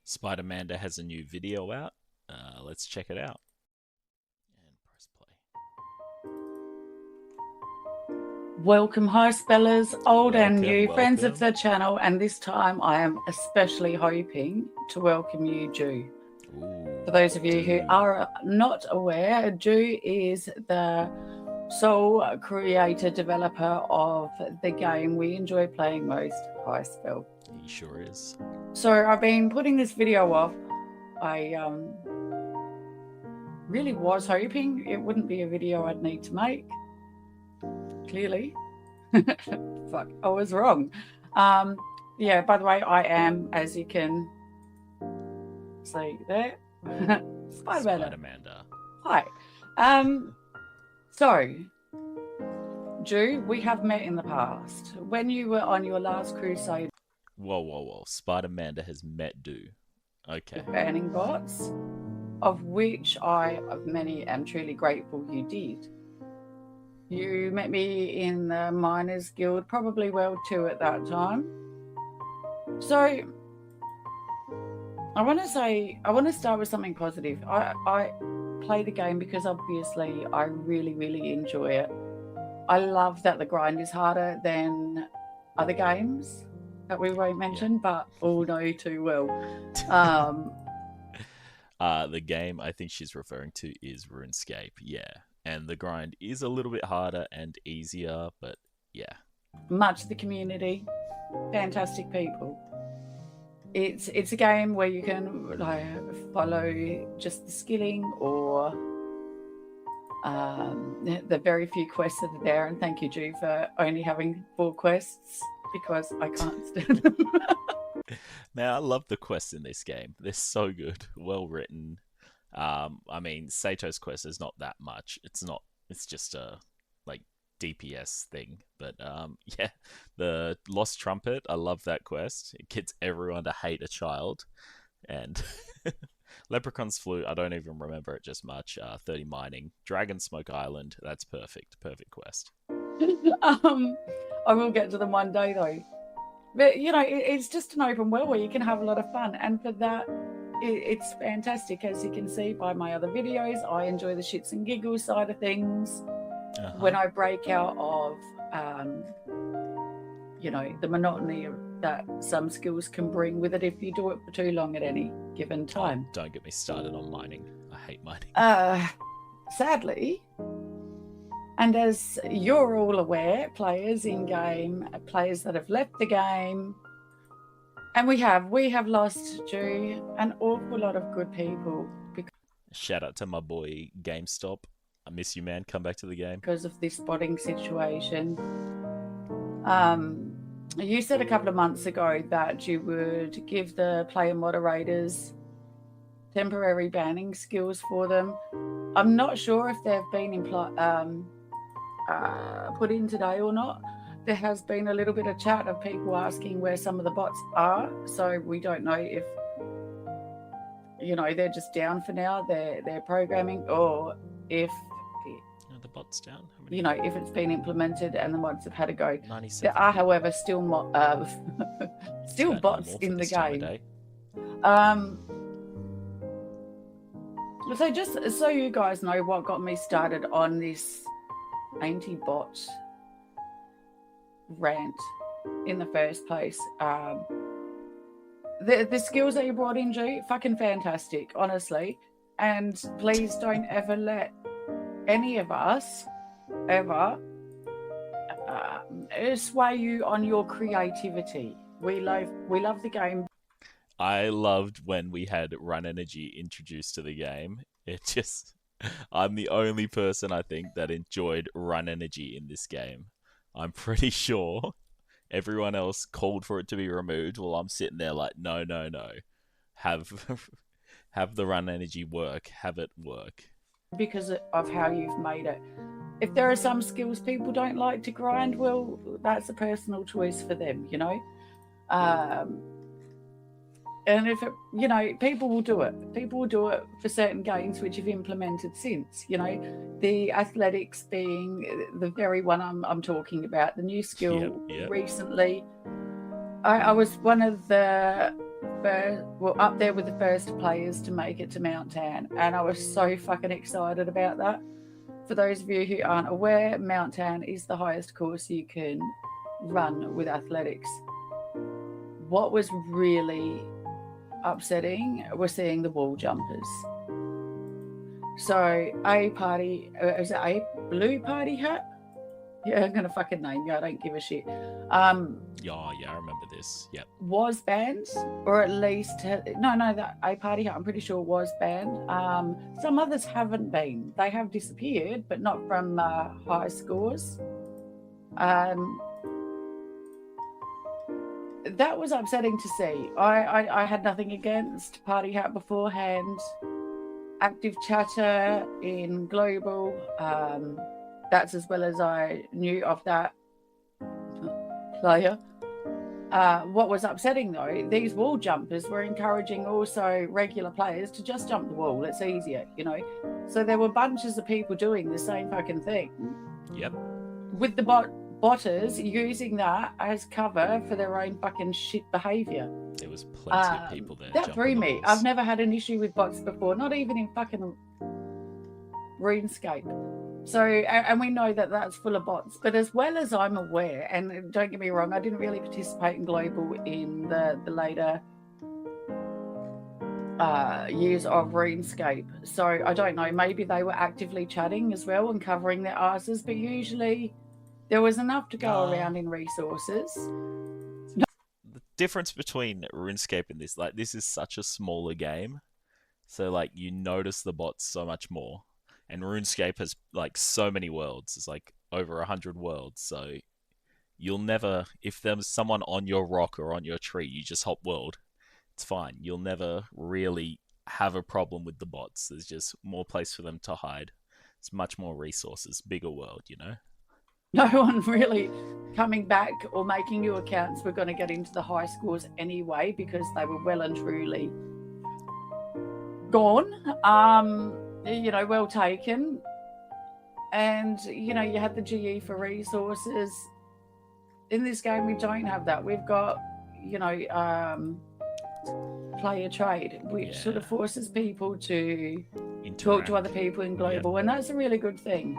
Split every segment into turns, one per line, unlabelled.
Spider Manda has a new video out. Let's check it out. And press play.
Welcome, hi spellers, old and new, friends of
Welcome.
the channel, and this time I am especially hoping to welcome you, Ju.
Ooh,
For those of you who
dude.
are not aware, Ju is the sole creator, developer of the game we enjoy playing most, High Spell.
He sure is.
So I've been putting this video off. I really was hoping it wouldn't be a video I'd need to make. Clearly. Fuck, I was wrong. Yeah, by the way, I am, as you can see there, Spider
Manda.
Hi. So, Ju, we have met in the past. When you were on your last crusade
Whoa. Spider Manda has met Do. Okay.
with banning bots, of which I, of many, am truly grateful you did. You met me in the Miners Guild, probably World 2 at that time. So, I want to start with something positive. I play the game because obviously I really enjoy it. I love that the grind is harder than other games that we won't mention, but all know too well.
The game I think she's referring to is RuneScape, yeah. And the grind is a little bit harder and easier, but yeah.
Much the community, fantastic people. It's a game where you can follow just the skilling or the very few quests that are there. And thank you, Ju, for only having 4 quests because I can't stand them.
Man, I love the quests in this game. They're so good, well written. I mean, Sato's quest is not that much. It's just a like DPS thing. But yeah, the Lost Trumpet, I love that quest. It gets everyone to hate a child. And Leprechaun's Flute, I don't even remember it just much. 30 mining. Dragon Smoke Island, that's perfect. Perfect quest.
I will get to them one day though. But you know, it's just an open world where you can have a lot of fun, and for that, it's fantastic. As you can see by my other videos, I enjoy the shits and giggles side of things. When I break out of, you know, the monotony that some skills can bring with it if you do it for too long at any given time.
Oh, don't get me started on mining. I hate mining.
Sadly, and as you're all aware, players in game, players that have left the game, and we have lost, Ju, an awful lot of good people.
Shout out to my boy GameStop. I miss you, man. Come back to the game.
Because of this spotting situation. You said a couple of months ago that you would give the player moderators temporary banning skills for them. I'm not sure if they've been put in today or not. There has been a little bit of chat of people asking where some of the bots are, so we don't know if, you know, they're just down for now, they're programming, or if
the bot's down.
You know, if it's been implemented and the mods have had a go.
97.
There are, however, still bots in the game. So just so you guys know what got me started on this anti-bot rant in the first place. The skills that you brought in, G, fucking fantastic, honestly. And please don't ever let any of us ever sway you on your creativity. We love the game.
I loved when we had Run Energy introduced to the game. I'm the only person I think that enjoyed Run Energy in this game. I'm pretty sure everyone else called for it to be removed while I'm sitting there like, no. Have the Run Energy work. Have it work.
Because of how you've made it. If there are some skills people don't like to grind, well, that's a personal choice for them, you know. And if it, you know, people will do it. People will do it for certain games which have implemented since, you know, the athletics being the very one I'm talking about. The new skill recently. I was one of the up there with the first players to make it to Mount Tan, and I was so fucking excited about that. For those of you who aren't aware, Mount Tan is the highest course you can run with athletics. What was really upsetting was seeing the wall jumpers. So is it a blue party hat? Yeah, I'm gonna fucking name you. I don't give a shit.
Yeah, I remember this. Yep.
Was banned, or at least that a party hat, I'm pretty sure was banned. Some others haven't been. They have disappeared, but not from high scores. That was upsetting to see. I had nothing against party hat beforehand. Active chatter in global. That's as well as I knew of that player. What was upsetting though, these wall jumpers were encouraging also regular players to just jump the wall. It's easier, you know. So there were bunches of people doing the same fucking thing.
Yep.
With the botters using that as cover for their own fucking shit behaviour.
There was plenty of people there.
That threw me. I've never had an issue with bots before, not even in fucking RuneScape. So, and we know that that's full of bots. But as well as I'm aware, and don't get me wrong, I didn't really participate in global in the later years of RuneScape. So I don't know, maybe they were actively chatting as well and covering their asses, but usually there was enough to go around in resources.
The difference between RuneScape and this, like, this is such a smaller game. So, like, you notice the bots so much more. And RuneScape has, like, so many worlds. It's, like, over 100 worlds. So, you'll never... If there's someone on your rock or on your tree, you just hop world. It's fine. You'll never really have a problem with the bots. There's just more place for them to hide. It's much more resources. Bigger world, you know?
No one really coming back or making new accounts were going to get into the high scores anyway because they were well and truly gone. You know, well taken. And, you know, you had the GE for resources. In this game, we don't have that. We've got, you know, player trade, which sort of forces people to talk to other people in global. And that's a really good thing.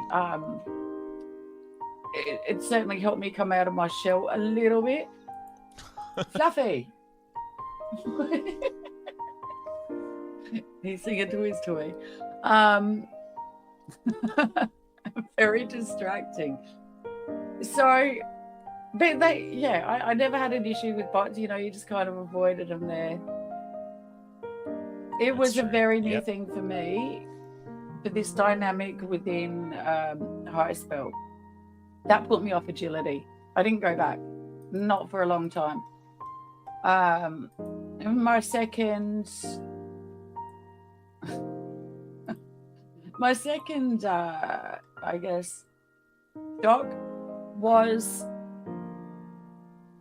It certainly helped me come out of my shell a little bit. Fluffy. He's singing to his toy. Very distracting. So, but I never had an issue with bots. You know, you just kind of avoided them there. It was a very new thing for me, for this dynamic within high spell. That put me off agility. I didn't go back, not for a long time. My second, I guess, shock was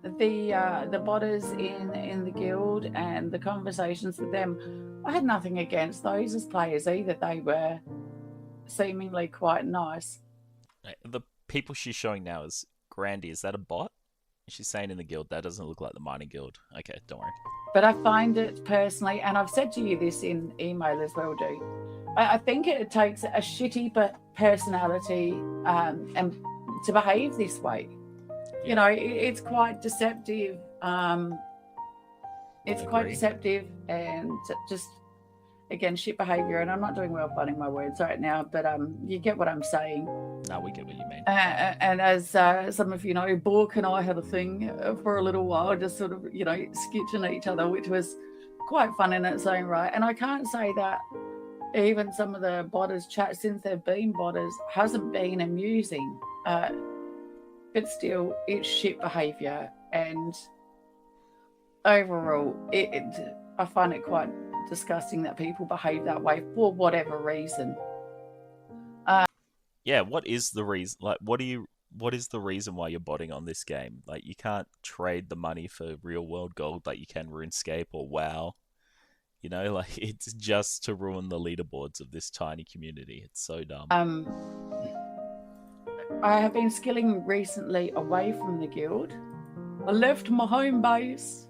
the botters in the guild and the conversations with them. I had nothing against those as players either. They were seemingly quite nice.
The people she's showing now is Grandy. Is that a bot? She's saying in the guild that doesn't look like the mining guild. Okay, don't worry.
But I find it personally, and I've said to you this in email as well, I think it takes a shitty but personality and to behave this way. Yeah. You know, it's quite deceptive. It's quite deceptive and just, again, shit behaviour. And I'm not doing well finding my words right now, but you get what I'm saying.
No, we get what you mean.
And as some of you know, Bork and I had a thing for a little while, just sort of, you know, skitching each other, which was quite fun in its own right. And I can't say that even some of the botters chat since they've been botters hasn't been amusing. But still, it's shit behaviour. And overall, I find it quite disgusting that people behave that way for whatever reason.
What is the reason? Like, what is the reason why you're botting on this game? Like, you can't trade the money for real world gold like you can RuneScape or WoW. You know, like, it's just to ruin the leaderboards of this tiny community. It's so dumb.
I have been skilling recently away from the guild. I left my home base.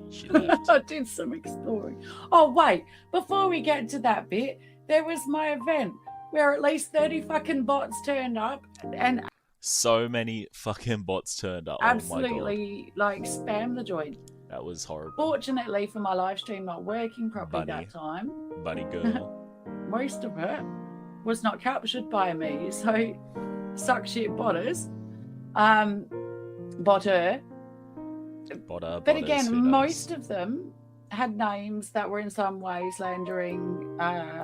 She left.
I did some exploring. Oh, wait. Before we get to that bit, there was my event where at least 30 fucking bots turned up and
So many fucking bots turned up.
absolutely,
Oh my
like, spam the joint.
god. That was horrible.
Fortunately for my live stream not working properly that time,
Bunny girl.
most of it was not captured by me. So, suck shit botters. Botter. But again, most of them had names that were in some ways landering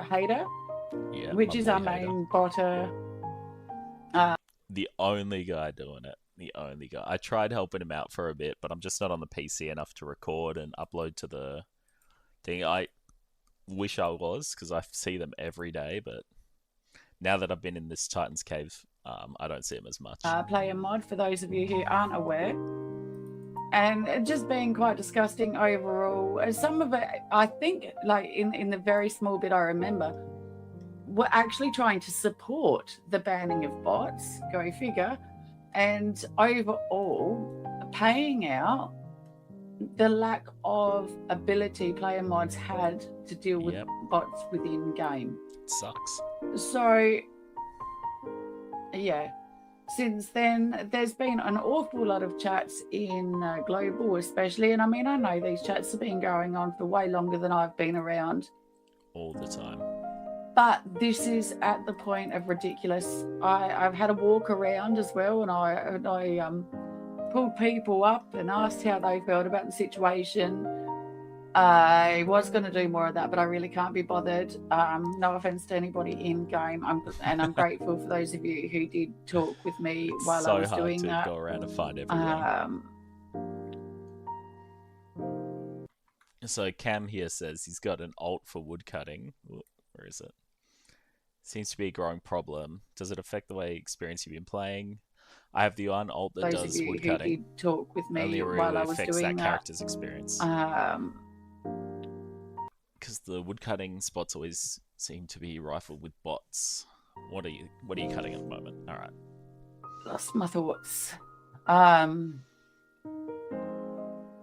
Hater,
yeah,
which is our main botter.
The only guy doing it. The only guy. I tried helping him out for a bit, but I'm just not on the PC enough to record and upload to the thing. I wish I was, because I see them every day, but now that I've been in this Titan's Cave, I don't see them as much.
Player mod, for those of you who aren't aware. And just being quite disgusting overall. Some of it, I think, like in the very small bit I remember, were actually trying to support the banning of bots, go figure, and overall paying out the lack of ability player mods had to deal with bots within game.
It sucks.
So, yeah. Since then, there's been an awful lot of chats in Global especially. And I mean, I know these chats have been going on for way longer than I've been around.
All the time.
But this is at the point of ridiculous. I've had a walk around as well, and I pulled people up and asked how they felt about the situation. I was going to do more of that, but I really can't be bothered. No offense to anybody in game, I'm grateful for those of you who did talk with me while I was doing that.
So hard to go around and find everyone. So Cam here says he's got an alt for woodcutting. Where is it? Seems to be a growing problem. Does it affect the way experience you've been playing? I have the one alt that does woodcutting.
Who did talk with me
only really
while I was
affects
doing
that character's experience. Because the woodcutting spots always seem to be rifled with bots. What are you cutting at the moment? All right.
Lost my thoughts.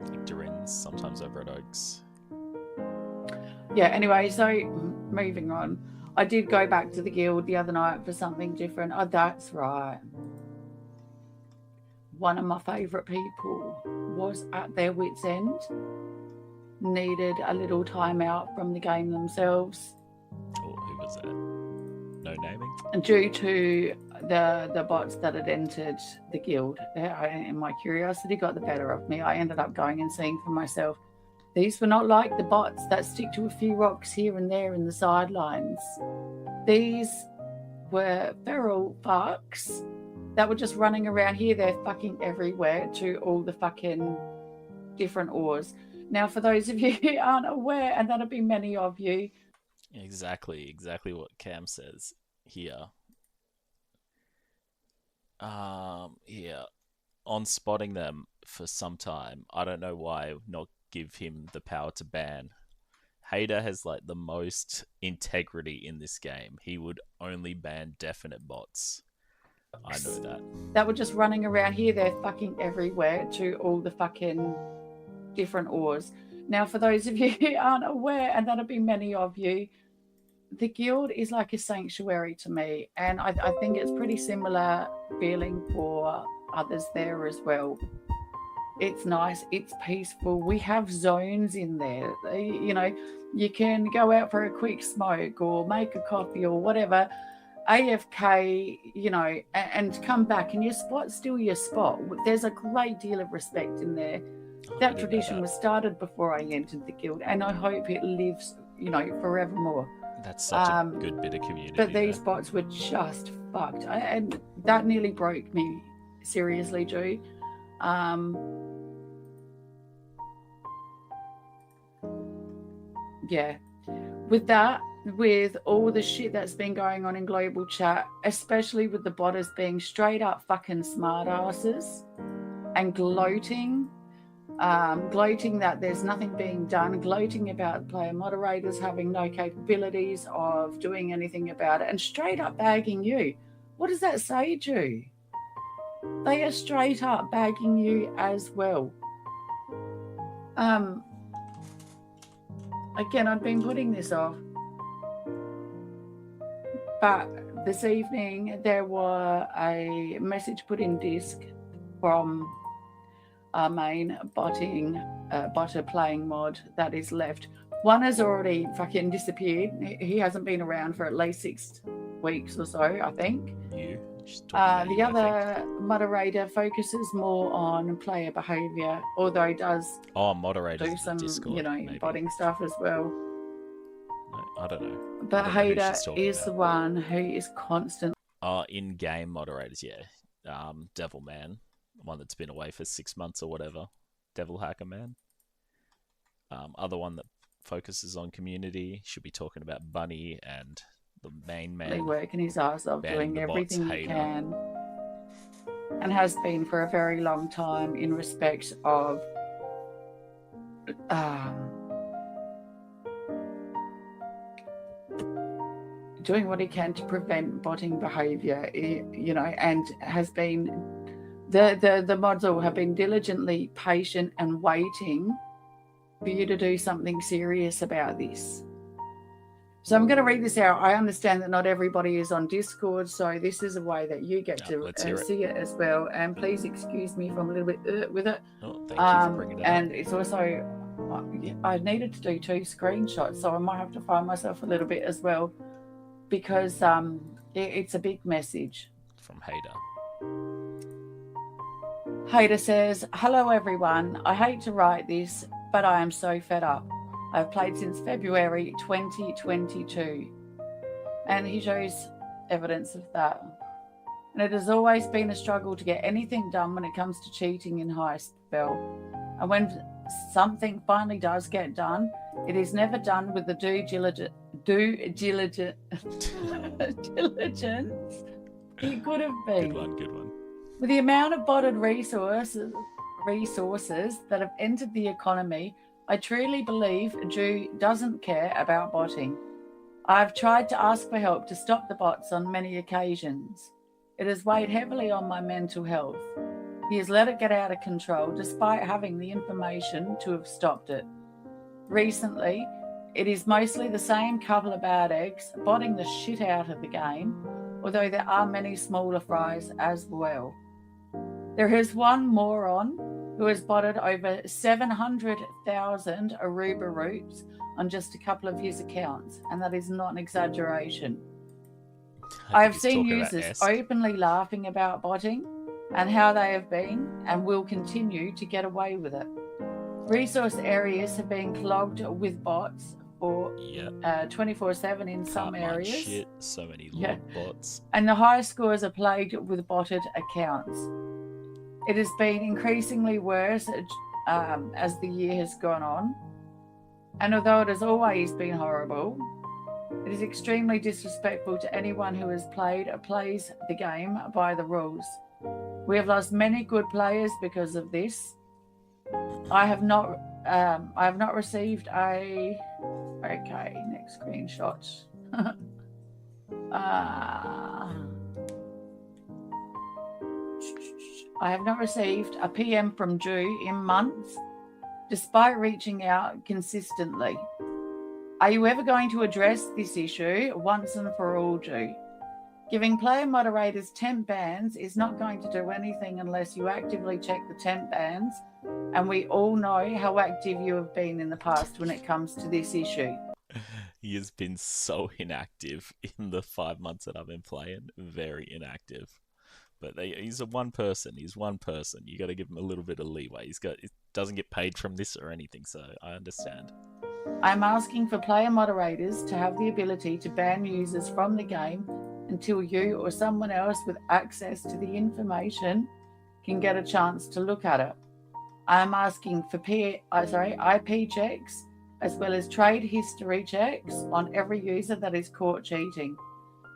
Nectarines, sometimes over at Oaks.
Yeah, anyway, so moving on. I did go back to the guild the other night for something different. Oh, that's right. One of my favourite people was at their wit's end. Needed a little time out from the game themselves.
Oh, who was that? No naming?
Due to the bots that had entered the guild. And my curiosity got the better of me. I ended up going and seeing for myself. These were not like the bots that stick to a few rocks here and there in the sidelines. These were feral fucks that were just running around here, there, fucking everywhere to all the fucking different ores. Now, for those of you who aren't aware, and that'll be many of you.
Exactly what Cam says here. Yeah. On spotting them for some time, I don't know why not give him the power to ban. Hader has like the most integrity in this game. He would only ban definite bots. I know that.
That were just running around here, there, fucking everywhere to all the fucking different ores. Now, for those of you who aren't aware, and that'll be many of you, the guild is like a sanctuary to me, and I think it's pretty similar feeling for others there as well. It's nice, it's peaceful. We have zones in there. You know, you can go out for a quick smoke or make a coffee or whatever, AFK, you know, and come back, and your spot's still your spot. There's a great deal of respect in there. That tradition was started before I entered the guild, and I hope it lives, you know, forevermore.
That's such a good bit of community.
But these bots were just fucked, and that nearly broke me. Seriously, Drew. Yeah. With that, with all the shit that's been going on in global chat, especially with the botters being straight up fucking smart asses and gloating that there's nothing being done, gloating about player moderators having no capabilities of doing anything about it, and straight up bagging you. What does that say, Drew? They are straight up bagging you as well. Again, I've been putting this off. But this evening, there were a message put in disc from our main botter playing mod that is left. One has already fucking disappeared. He hasn't been around for at least 6 weeks or so, I think. The other moderator focuses more on player behaviour, although he does do some, Discord, botting stuff as well.
No, I don't know.
But Hader is the one who is constant.
In-game moderators, yeah. Devil Man, one that's been away for 6 months or whatever. Devil Hacker Man. Other one that focuses on community. Should be talking about Bunny and the main man.
Working his ass off, doing everything he can. And has been for a very long time in respect of doing what he can to prevent botting behaviour, and has been the mods all have been diligently patient and waiting for you to do something serious about this. So I'm going to read this out. I understand that not everybody is on Discord, so this is a way that you get to see it as well. And please excuse me if I'm a little bit with it.
Oh, thank you for bringing it
and up. It's also, I needed to do 2 screenshots, so I might have to find myself a little bit as well, because it's a big message.
From Hader.
Hader says, "Hello everyone. I hate to write this, but I am so fed up. I've played since February 2022. And he shows evidence of that. And it has always been a struggle to get anything done when it comes to cheating in Spell. And when something finally does get done, it is never done with the due diligence it could have been.
Good one.
With the amount of botted resources that have entered the economy, I truly believe Drew doesn't care about botting. I've tried to ask for help to stop the bots on many occasions. It has weighed heavily on my mental health. He has let it get out of control despite having the information to have stopped it. Recently, it is mostly the same couple of bad eggs botting the shit out of the game, although there are many smaller fries as well. There is one moron who has botted over 700,000 Aruba roots on just a couple of his accounts, and that is not an exaggeration. I have seen users openly laughing about botting and how they have been and will continue to get away with it. Resource areas have been clogged with bots for 24/7 in some areas.
Shit, so many bots.
And the high scores are plagued with botted accounts. It has been increasingly worse as the year has gone on. And although it has always been horrible, it is extremely disrespectful to anyone who has plays the game by the rules. We have lost many good players because of this. I have not received a... Okay, next screenshot. I have not received a PM from Drew in months, despite reaching out consistently. Are you ever going to address this issue once and for all, Drew? Giving player moderators temp bans is not going to do anything unless you actively check the temp bans, and we all know how active you have been in the past when it comes to this issue.
He has been so inactive in the 5 months that I've been playing. Very inactive. But he's one person. He's one person. You got to give him a little bit of leeway. He doesn't get paid from this or anything, so I understand.
I'm asking for player moderators to have the ability to ban users from the game until you or someone else with access to the information can get a chance to look at it. I'm asking for IP checks as well as trade history checks on every user that is caught cheating.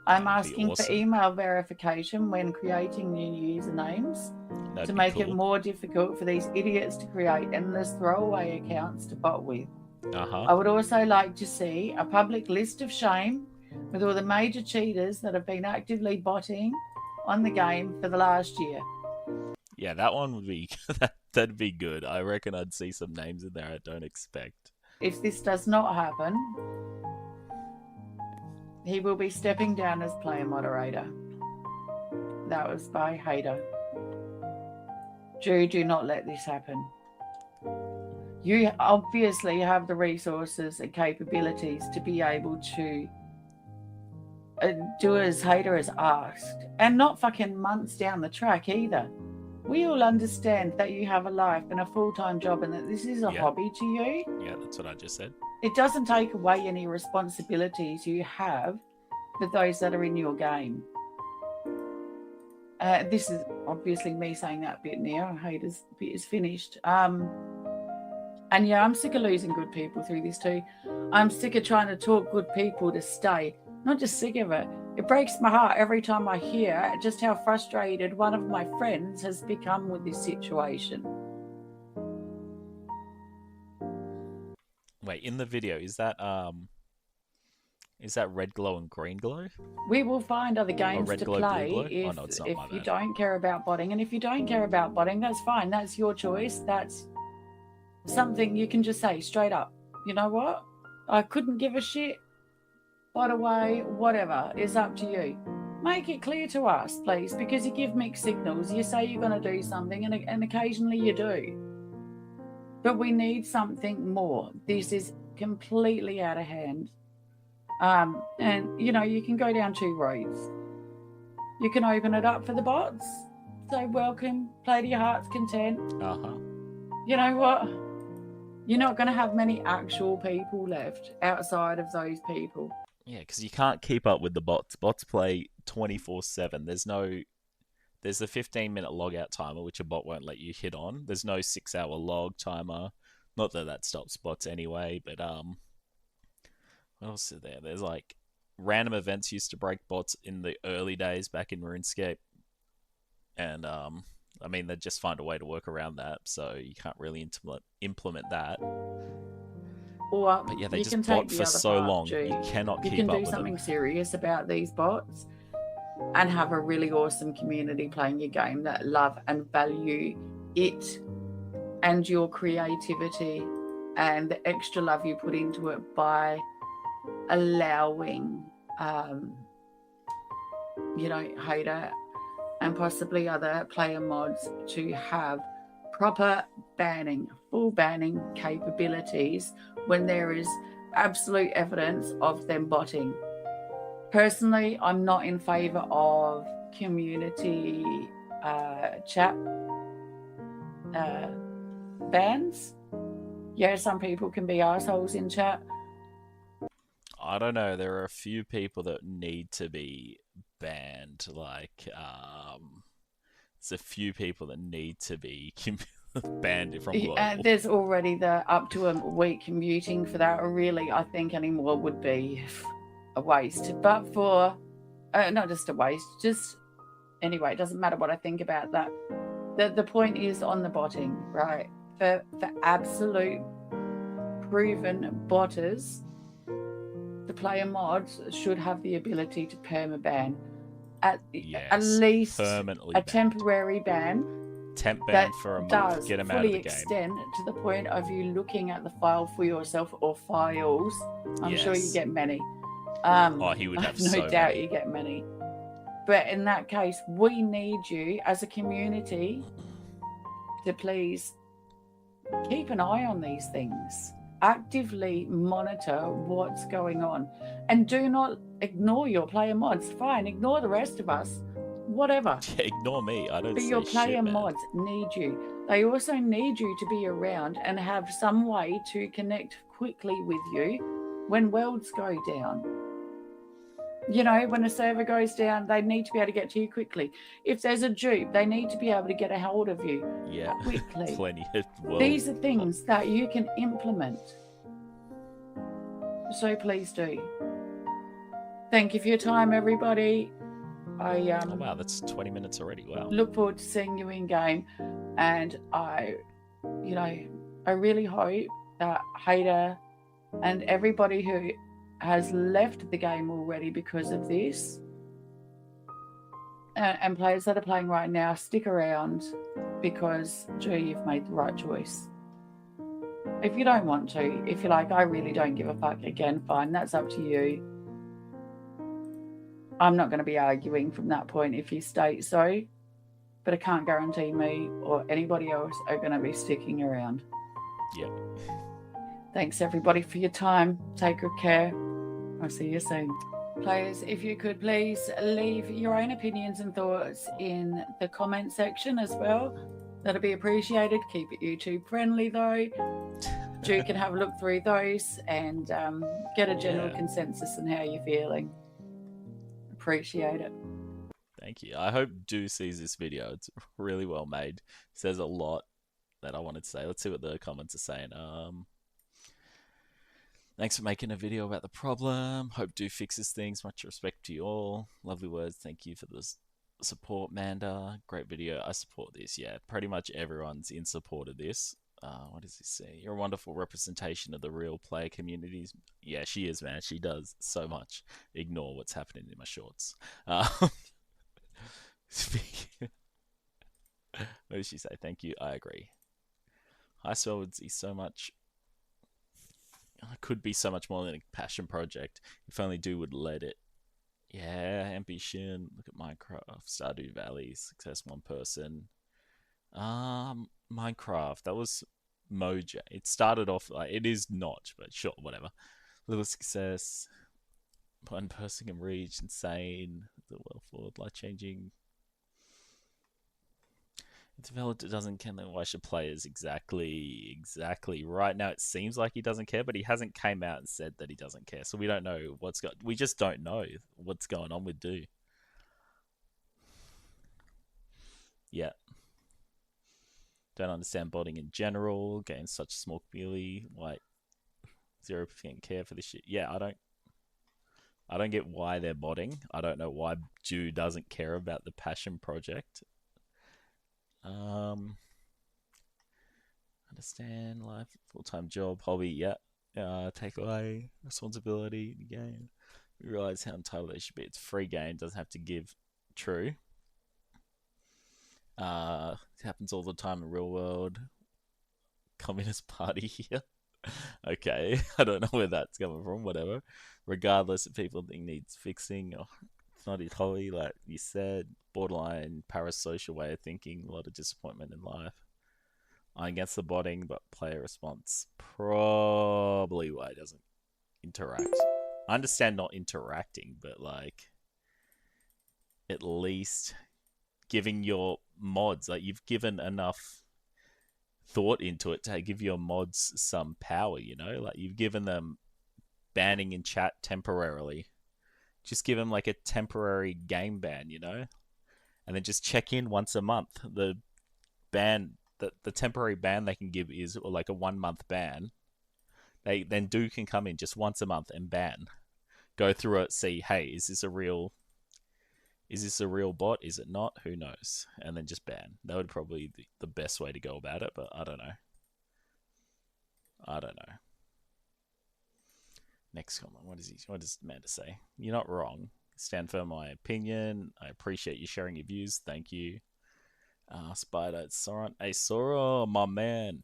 I'm asking for email verification when creating new usernames to make it more difficult for these idiots to create endless throwaway accounts to bot with. I would also like to see a public list of shame with all the major cheaters that have been actively botting on the game for the last year.
Yeah, that one would be that'd be good. I reckon I'd see some names in there I don't expect.
if this does not happen, he will be stepping down as player moderator. That was by Hater. Do not let this happen. You obviously have the resources and capabilities to be able to do as Hater has asked, and not fucking months down the track either. We all understand that you have a life and a full-time job and that this is a hobby to you.
Yeah, that's what I just said.
It doesn't take away any responsibilities you have for those that are in your game. This is obviously me saying that bit now. Hater's bit is finished. And yeah, I'm sick of losing good people through this too. I'm sick of trying to talk good people to stay. Not just sick of it. It breaks my heart every time I hear just how frustrated one of my friends has become with this situation.
Wait, in the video, is that red glow and green glow?
We will find other games
red
to
glow,
play
blue glow?
if,
Oh, no, it's not,
if
my
you
bad.
don't care about botting. And if you don't care about botting, that's fine. That's your choice. That's something you can just say straight up. You know what? I couldn't give a shit. Bot away, whatever. It's up to you. Make it clear to us, please, because you give mixed signals. You say you're going to do something, and occasionally you do. But we need something more. This is completely out of hand. And, you know, you can go down two roads. You can open it up for the bots. Say, welcome, play to your heart's content.
Uh-huh.
You know what? You're not going to have many actual people left outside of those people.
Yeah, because you can't keep up with the bots. Bots play 24/7. There's a 15-minute logout timer, which a bot won't let you hit on. There's no 6-hour log timer. Not that that stops bots anyway, but what else is there? There's like random events used to break bots in the early days back in RuneScape, and I mean, they just find a way to work around that, so you can't really implement that.
Or
but yeah, they
you
just
can
bot
take the
for
other
so
part,
long.
G.
You cannot
You
keep
can
up
do
with
something
them.
serious about these bots and have a really awesome community playing your game that love and value it and your creativity and the extra love you put into it by allowing, you know, Hater and possibly other player mods to have proper banning, full banning capabilities when there is absolute evidence of them botting. Personally, I'm not in favour of community chat bans. Yeah, some people can be assholes in chat.
I don't know. There are a few people that need to be banned. Like, there's a few people that need to be banned from global.
There's already the up to a week commuting for that. Really, I think any more would be a waste. But for not just a waste, just anyway, it doesn't matter what I think about that. The point is on the botting, right? For absolute proven botters, the player mods should have the ability to permaban at least
permanently
a temporary ban.
Temp ban for a month, get them out of the game.
Extend to the point of you looking at the file for yourself or files. I'm sure you get many.
He would have
no doubt you get many. But in that case, we need you as a community to please keep an eye on these things. Actively monitor what's going on. And do not ignore your player mods. Fine, ignore the rest of us. Whatever.
Yeah, ignore me. I don't
But
say
your player
shit,
mods need you. They also need you to be around and have some way to connect quickly with you when worlds go down. You know, when a server goes down, they need to be able to get to you quickly. If there's a dupe, they need to be able to get a hold of you quickly.
Plenty of
These are things that you can implement. So please do. Thank you for your time, everybody.
oh wow, that's 20 minutes already. Wow.
Look forward to seeing you in game, and I really hope that Hater and everybody who has left the game already because of this, and players that are playing right now, stick around because, gee, you've made the right choice. If you don't want to, if you're like, I really don't give a fuck, again, fine, that's up to you. I'm not going to be arguing from that point if you state so, but I can't guarantee me or anybody else are going to be sticking around.
Yep.
Thanks everybody for your time. Take good care. I'll see you soon. Players, if you could please leave your own opinions and thoughts in the comment section as well. That'd be appreciated. Keep it YouTube friendly though. You can have a look through those and get a general consensus on how you're feeling. Appreciate it.
Thank you. I hope Do sees this video. It's really well made. It says a lot that I wanted to say. Let's see what the comments are saying. Thanks for making a video about the problem. Hope Do fixes things. Much respect to you all. Lovely words. Thank you for the support, Manda. Great video. I support this. Yeah, pretty much everyone's in support of this. What does he say? You're a wonderful representation of the real player communities. Yeah, she is, man. She does so much. Ignore what's happening in my shorts. What did she say? Thank you. I agree. High Swords is so much. Could be so much more than a passion project. If only Do would let it. Yeah, ambition. Look at Minecraft, Stardew Valley, success one person. Minecraft. That was Moja. It started off like it is not, but sure, whatever. Little success. One person can reach insane. The well forward, life changing. Developer doesn't care why should players exactly right now. It seems like he doesn't care, but he hasn't came out and said that he doesn't care. So we don't know what's got. We just don't know what's going on with Do. Yeah. Don't understand botting in general. Gain such a small community. Why 0% care for this shit? Yeah, I don't get why they're botting. I don't know why Do doesn't care about the passion project. Understand life, full-time job, hobby. Yeah. Take away responsibility in the game. We realize how entitled they should be. It's a free game. Doesn't have to give. True. It happens all the time in real world. Communist Party here. Okay, I don't know where that's coming from. Whatever. Regardless, if people think needs fixing, it's not his hobby, like you said. Borderline parasocial way of thinking. A lot of disappointment in life. I'm against the botting, but player response probably why it doesn't interact. I understand not interacting, but like at least giving your mods, like you've given enough thought into it to give your mods some power, you know? Like you've given them banning in chat temporarily. Just give them like a temporary game ban, you know? And then just check in once a month. The ban, the temporary ban they can give is like a 1 month ban. They then Do can come in just once a month and ban. Go through it, see, hey, is this a real bot? Is it not? Who knows? And then just ban. That would probably be the best way to go about it, but I don't know. Next comment. What does Manda say? You're not wrong. Stand firm on my opinion. I appreciate you sharing your views. Thank you. Spida, it's Soren. Hey, Sora, my man.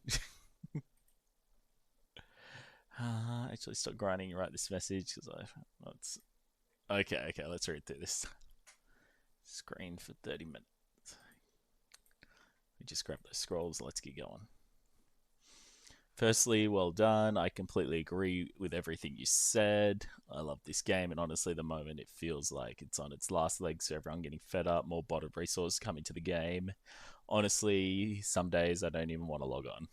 Actually, stop grinding and write this message because okay. Let's read through this. Screen for 30 minutes. We just grab those scrolls. Let's get going. Firstly, well done. I completely agree with everything you said. I love this game, and honestly, the moment it feels like it's on its last legs, so everyone getting fed up, more botted resources coming to the game. Honestly, some days I don't even want to log on.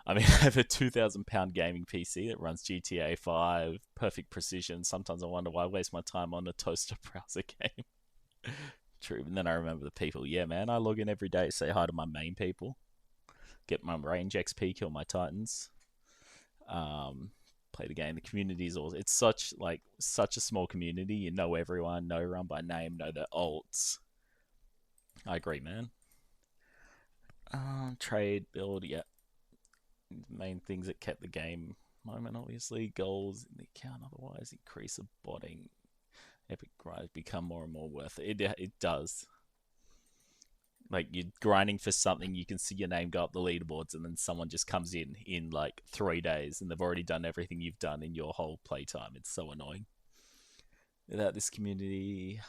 I mean, I have a £2,000 gaming PC that runs GTA 5, perfect precision. Sometimes I wonder why I waste my time on a toaster browser game. True, and then I remember the people. Yeah, man, I log in every day to say hi to my main people. Get my range XP, kill my titans. Play the game. The community is also, it's such a small community. You know everyone, know everyone by name, know their alts. I agree, man. Trade, build, yeah. Main things that kept the game moment, obviously. Goals in the account, otherwise increase of botting. Epic grind become more and more worth it. It does. Like you're grinding for something, you can see your name go up the leaderboards, and then someone just comes in like 3 days, and they've already done everything you've done in your whole playtime. It's so annoying. Without this community,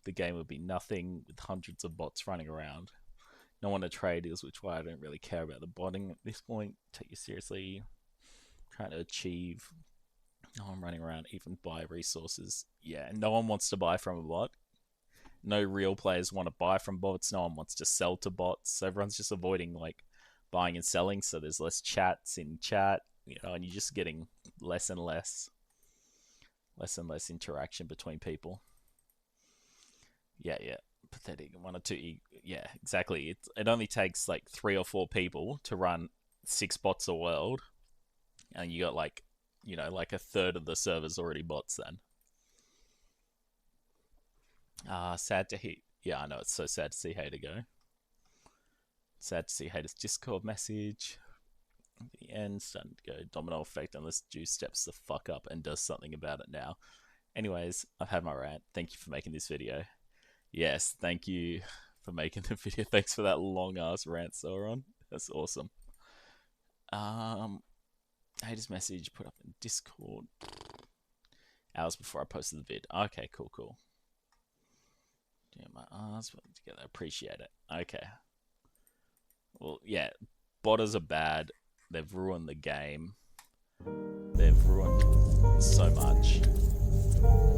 the game would be nothing with hundreds of bots running around. No one to trade is, which why I don't really care about the botting at this point. Take you seriously, trying to achieve. No one running around, even buy resources. Yeah, no one wants to buy from a bot. No real players want to buy from bots. No one wants to sell to bots. So everyone's just avoiding like buying and selling. So there's less chats in chat, and you're just getting less and less, less and less interaction between people. Yeah, yeah, pathetic. One or two. Yeah, exactly. It only takes like 3 or 4 people to run 6 bots a world, and you got like, like a third of the servers already bots. Then, sad to hear. Yeah, I know it's so sad to see Hater go. Sad to see Hater's Discord message. At the end, starting to go domino effect unless Juice steps the fuck up and does something about it now. Anyways, I've had my rant. Thank you for making this video. Yes, thank you for making the video. Thanks for that long ass rant, Sauron. That's awesome. Haters message put up in Discord hours before I posted the vid. Okay, cool, cool. Doing my ass together. Appreciate it. Okay. Well, yeah, botters are bad. They've ruined the game. They've ruined so much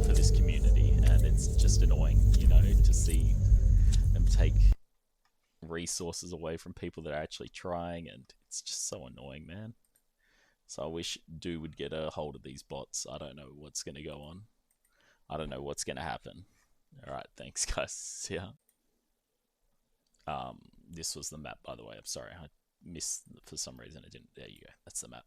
for this community, and it's just annoying, to see them take resources away from people that are actually trying, and it's just so annoying, man. So I wish Do would get a hold of these bots. I don't know what's going to go on. I don't know what's going to happen. All right, thanks, guys. Yeah. This was the map, by the way. I'm sorry, I missed for some reason. I didn't. There you go. That's the map.